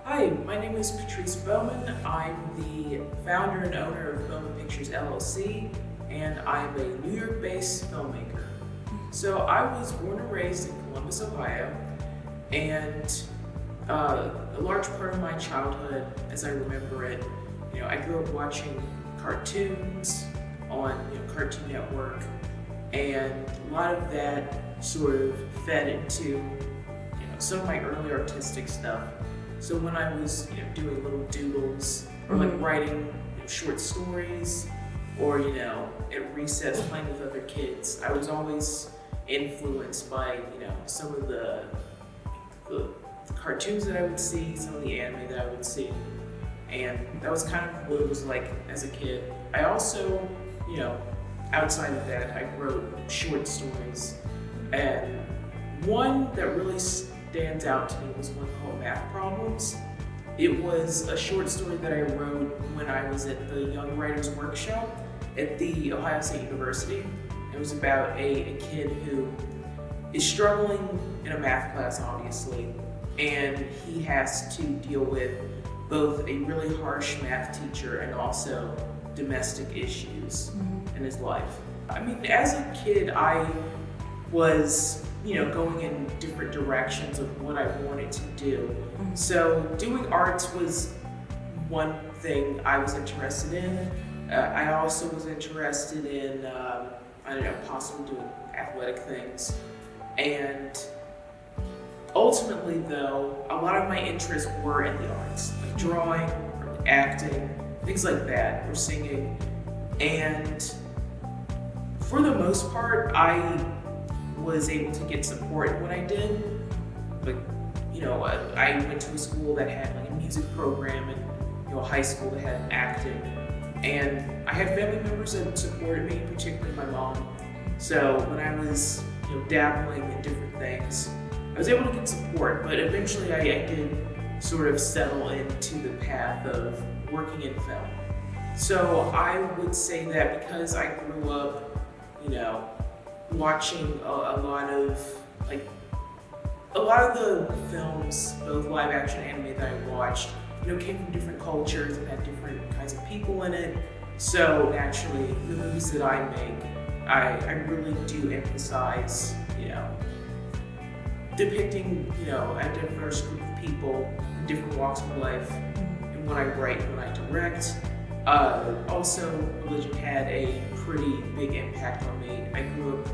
Hi, my name is Patrice Bowman. I'm the founder and owner of Bowman Pictures LLC, and I'm a New York-based filmmaker. So I was born and raised in Columbus, Ohio, and a large part of my childhood, as I remember it, I grew up watching cartoons on Cartoon Network, and a lot of that sort of fed into some of my early artistic stuff. So when I was doing little doodles or like writing short stories or at recess playing with other kids, I was always influenced by some of the cartoons that I would see, some of the anime that I would see, and that was kind of what it was like as a kid. I also, outside of that, I wrote short stories, and one that really stands out to me was one called Math Problems. It was a short story that I wrote when I was at the Young Writers Workshop at the Ohio State University. It was about a kid who is struggling in a math class, obviously, and he has to deal with both a really harsh math teacher and also domestic issues in his life. I mean, as a kid, I was going in different directions of what I wanted to do. So doing arts was one thing I was interested in. I also was interested in, possibly doing athletic things. And ultimately though, a lot of my interests were in the arts, like drawing, or acting, things like that, or singing. And for the most part, I was able to get support when I did. But I went to a school that had like a music program, and a high school that had acting, and I had family members that supported me, particularly my mom. So when I was dabbling in different things, I was able to get support. But eventually I did sort of settle into the path of working in film. So I would say that because I grew up watching a lot of the films, both live action and anime that I watched, came from different cultures and had different kinds of people in it. So naturally, the movies that I make, I really do emphasize, depicting, a diverse group of people in different walks of life in what I write and what I direct. Also, religion had a pretty big impact on me. I grew up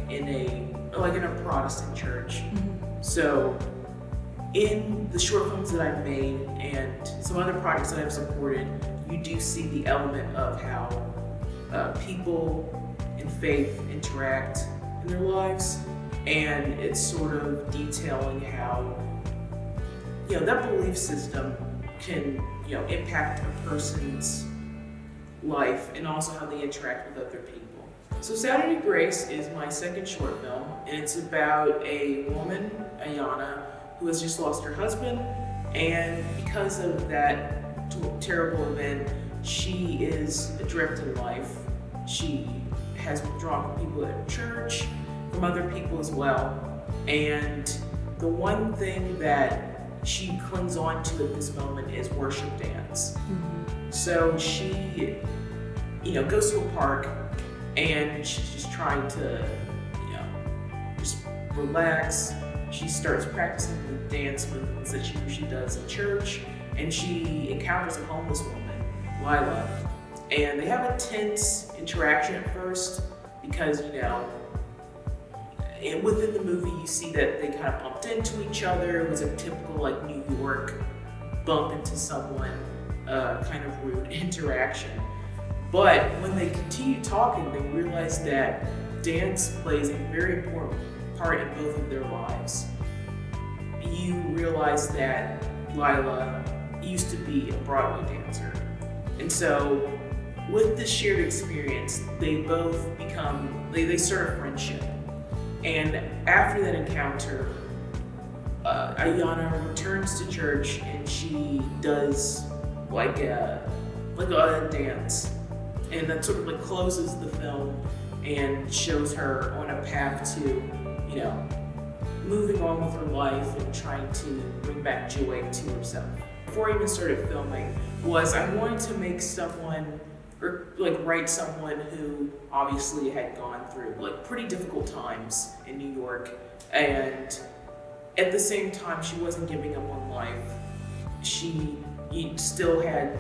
in a Protestant church. So in the short films that I've made and some other projects that I've supported, you do see the element of how people in faith interact in their lives, and it's sort of detailing how that belief system can impact a person's life and also how they interact with other people. So Saturday Grace is my second short film, and it's about a woman, Iayana, who has just lost her husband, and because of that terrible event, she is adrift in life. She has withdrawn from people at her church, from other people as well, and the one thing that she clings on to at this moment is worship dance. So she goes to a park, and she's just trying to just relax. She starts practicing the dance movements that she usually does in church, and she encounters a homeless woman, Lila, and they have a tense interaction at first because and within the movie you see that they kind of bumped into each other. It was a typical New York bump into someone kind of rude interaction. But when they continue talking, they realize that dance plays a very important part in both of their lives. You realize that Lila used to be a Broadway dancer. And so with this shared experience, they both they start a friendship. And after that encounter, Iayana returns to church and she does a dance. And that sort of closes the film and shows her on a path to, moving on with her life and trying to bring back joy to herself. before I even started filming, was I wanted to make someone, or like write someone who obviously had gone through like pretty difficult times in New York, and at the same time she wasn't giving up on life. She still had,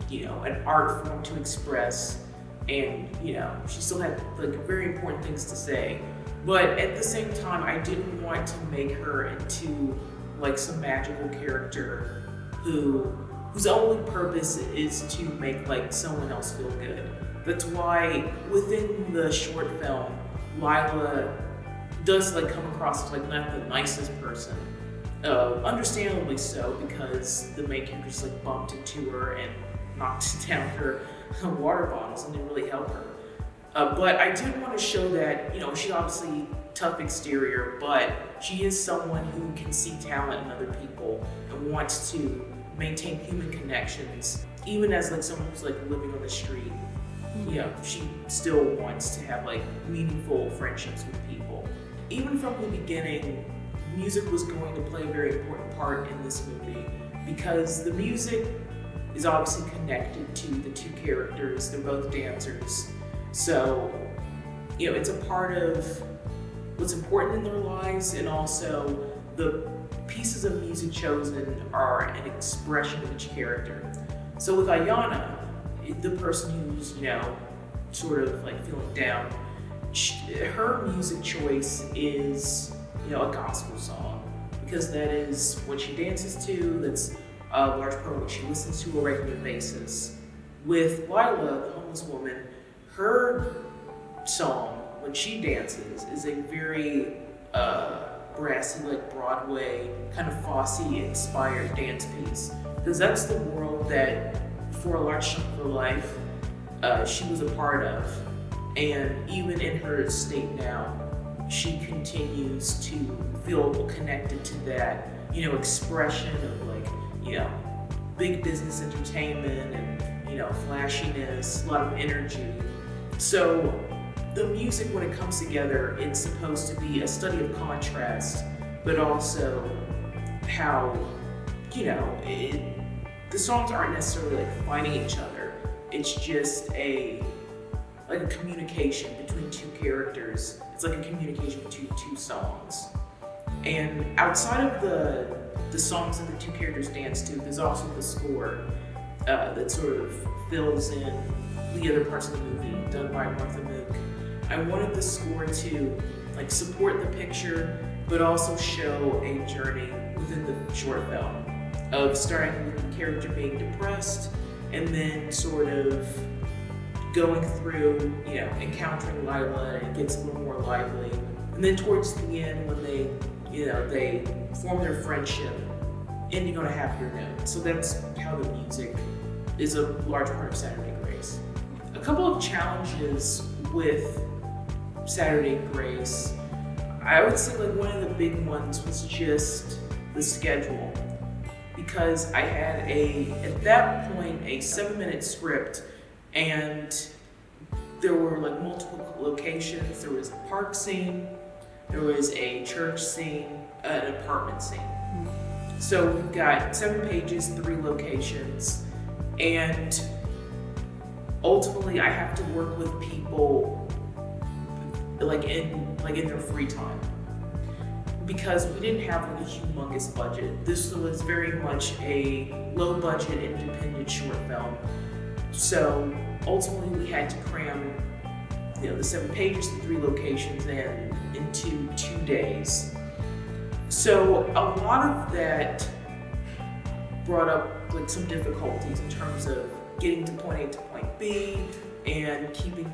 you know, an art form to express, and you know, she still had like very important things to say. But at the same time, I didn't want to make her into like some magical character whose only purpose is to make like someone else feel good. That's why within the short film, Lila does like come across as like not the nicest person. Understandably so, because the main character just like bumped into her and knocked down her water bottles and didn't really help her. But I did want to show that, you know, she obviously tough exterior, but she is someone who can see talent in other people and wants to maintain human connections, even as like someone who's like living on the street. You know, she still wants to have like meaningful friendships with people. Even from the beginning, music was going to play a very important part in this movie, because the music is obviously connected to the two characters. They're both dancers. So, you know, it's a part of what's important in their lives, and also the pieces of music chosen are an expression of each character. So with Iayana, the person who's, you know, sort of like feeling down, her music choice is, you know, a gospel song, because that is what she dances to. That's a large part of what she listens to on a regular basis. With Lila, the homeless woman, her song when she dances is a very brassy, like Broadway kind of Fosse-inspired dance piece, because that's the world that, for a large chunk of her life, she was a part of. And even in her state now, she continues to feel connected to that, you know, expression of like, you know, big business entertainment and, you know, flashiness, a lot of energy. So the music, when it comes together, it's supposed to be a study of contrast, but also how, you know, the songs aren't necessarily like fighting each other. It's just like a communication between two characters. It's like a communication between two songs. And outside of the songs that the two characters dance to, there's also the score that sort of fills in the other parts of the movie, done by Martha Mook. I wanted the score to like support the picture, but also show a journey within the short film of starting with the character being depressed, and then sort of going through, you know, encountering Lila, and it gets a little more lively. And then towards the end, when they, you know, they form their friendship, ending on a happier note. So that's how the music is a large part of Saturday Grace. A couple of challenges with Saturday Grace, I would say like one of the big ones was just the schedule, because I had at that point, a 7-minute script, and there were like multiple locations. There was a park scene, there was a church scene, an apartment scene. So we've got 7 pages, 3 locations, and ultimately I have to work with people like in their free time, because we didn't have like a humongous budget. This was very much a low budget independent short film. So ultimately we had to cram, you know, the 7 pages, the 3 locations into 2 days. So a lot of that brought up like some difficulties in terms of getting to point A to point B and keeping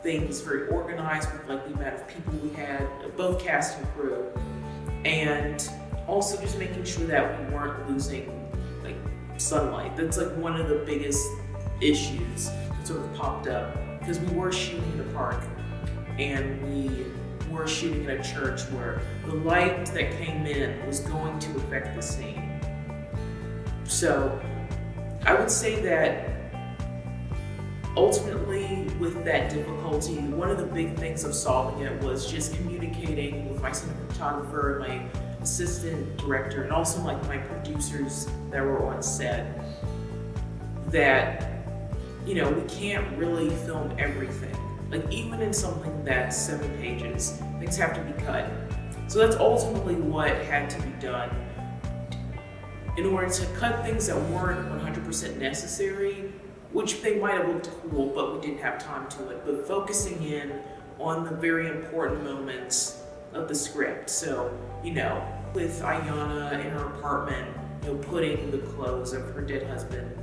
things very organized with like the amount of people we had, both cast and crew, and also just making sure that we weren't losing like sunlight. That's like one of the biggest issues that sort of popped up, because we were shooting in a park and we were shooting in a church where the light that came in was going to affect the scene. So I would say that ultimately with that difficulty, one of the big things of solving it was just communicating with my cinematographer, my assistant director and also like my producers that were on set that, you know, we can't really film everything. Like even in something that's 7 pages, things have to be cut. So that's ultimately what had to be done in order to cut things that weren't 100% necessary, which they might have looked cool, but we didn't have time to it. But focusing in on the very important moments of the script. So, you know, with Iayana in her apartment, you know, putting the clothes of her dead husband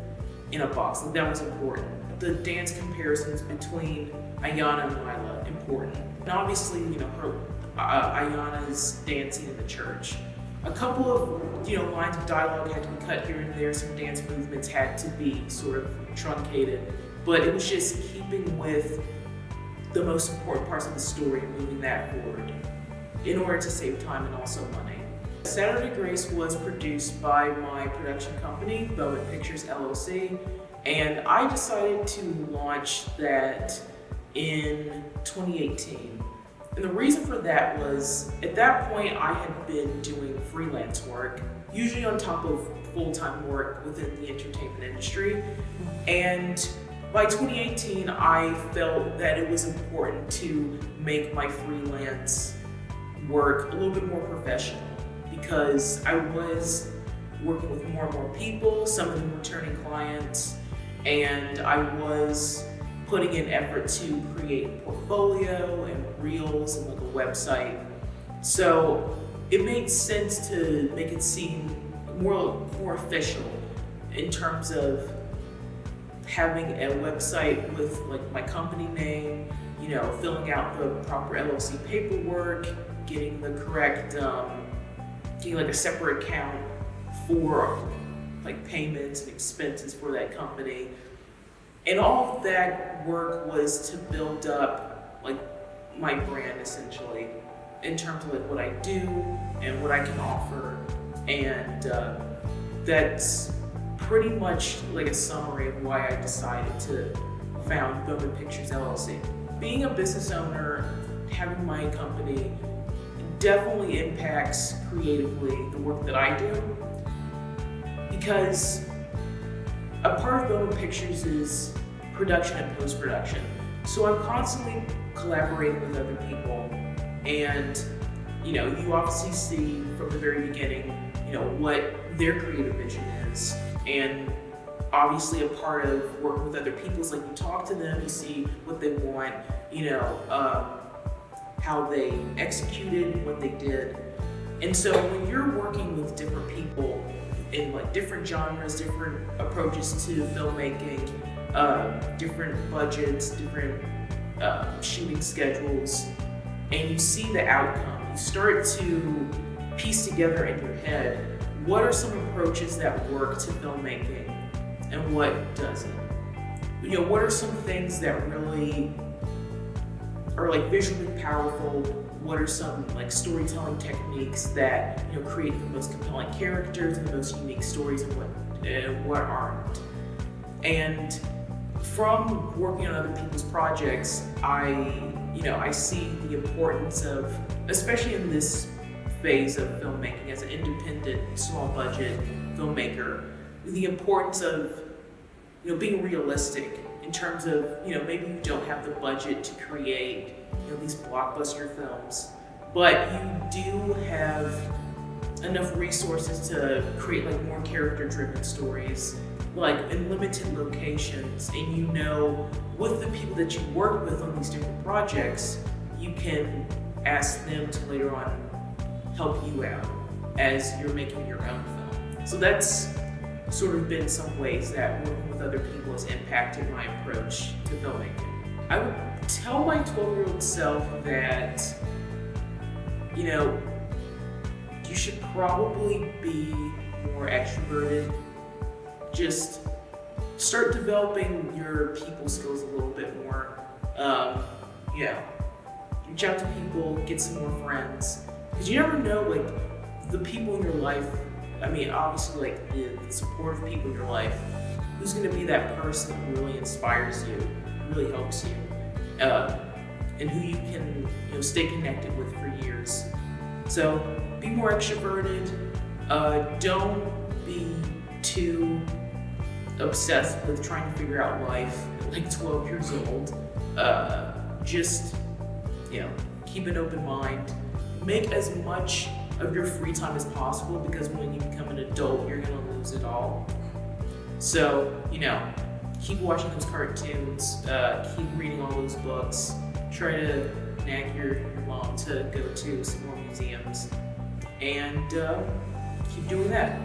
in a box, like that was important. The dance comparisons between Iayana and Lila, important. And obviously, you know, her Iayana's dancing in the church. A couple of, you know, lines of dialogue had to be cut here and there. Some dance movements had to be sort of truncated, but it was just keeping with the most important parts of the story and moving that forward in order to save time and also money. Saturday Grace was produced by my production company, Bowman Pictures LLC, and I decided to launch that in 2018. And the reason for that was, at that point, I had been doing freelance work, usually on top of full-time work within the entertainment industry. And by 2018, I felt that it was important to make my freelance work a little bit more professional because I was working with more and more people, some of them returning clients, and I was putting in effort to create a portfolio and reels and like a website. So it made sense to make it seem more official in terms of having a website with like my company name, you know, filling out the proper LLC paperwork, getting the correct, getting like a separate account for like payments and expenses for that company. And all of that work was to build up like my brand essentially in terms of like what I do and what I can offer. And that's pretty much like a summary of why I decided to found Bowman Pictures LLC. Being a business owner, having my own company definitely impacts creatively the work that I do, because a part of Bowman Pictures is production and post-production. So I'm constantly collaborating with other people, and you know, you obviously see from the very beginning, you know, what their creative vision is, and obviously a part of working with other people is like you talk to them, you see what they want, you know, how they executed what they did. And so when you're working with different people in like different genres, different approaches to filmmaking, different budgets, different shooting schedules, and you see the outcome, you start to piece together in your head, what are some approaches that work to filmmaking and what doesn't? You know, what are some things that really are like visually powerful? What are some like storytelling techniques that, you know, create the most compelling characters and the most unique stories, and what aren't? And from working on other people's projects, I see the importance of, especially in this phase of filmmaking as an independent, small budget filmmaker, the importance of, you know, being realistic in terms of, you know, maybe you don't have the budget to create, you know, these blockbuster films, but you do have enough resources to create like more character-driven stories, like in limited locations, and you know, with the people that you work with on these different projects, you can ask them to later on help you out as you're making your own film. So that's sort of been some ways that working with other people has impacted my approach to filmmaking. I would tell my 12-year-old self that, you know, you should probably be more extroverted. Just start developing your people skills a little bit more. You know, reach out to people, get some more friends. Because you never know, like, the people in your life, I mean, obviously, like, the supportive people in your life, who's gonna be that person who really inspires you, really helps you, and who you can, you know, stay connected with for years. So be more extroverted. Don't be too obsessed with trying to figure out life at like 12 years old. Just, keep an open mind. Make as much of your free time as possible, because when you become an adult, you're gonna lose it all. So, keep watching those cartoons, keep reading all those books, try to nag your mom to go to some more museums, and keep doing that.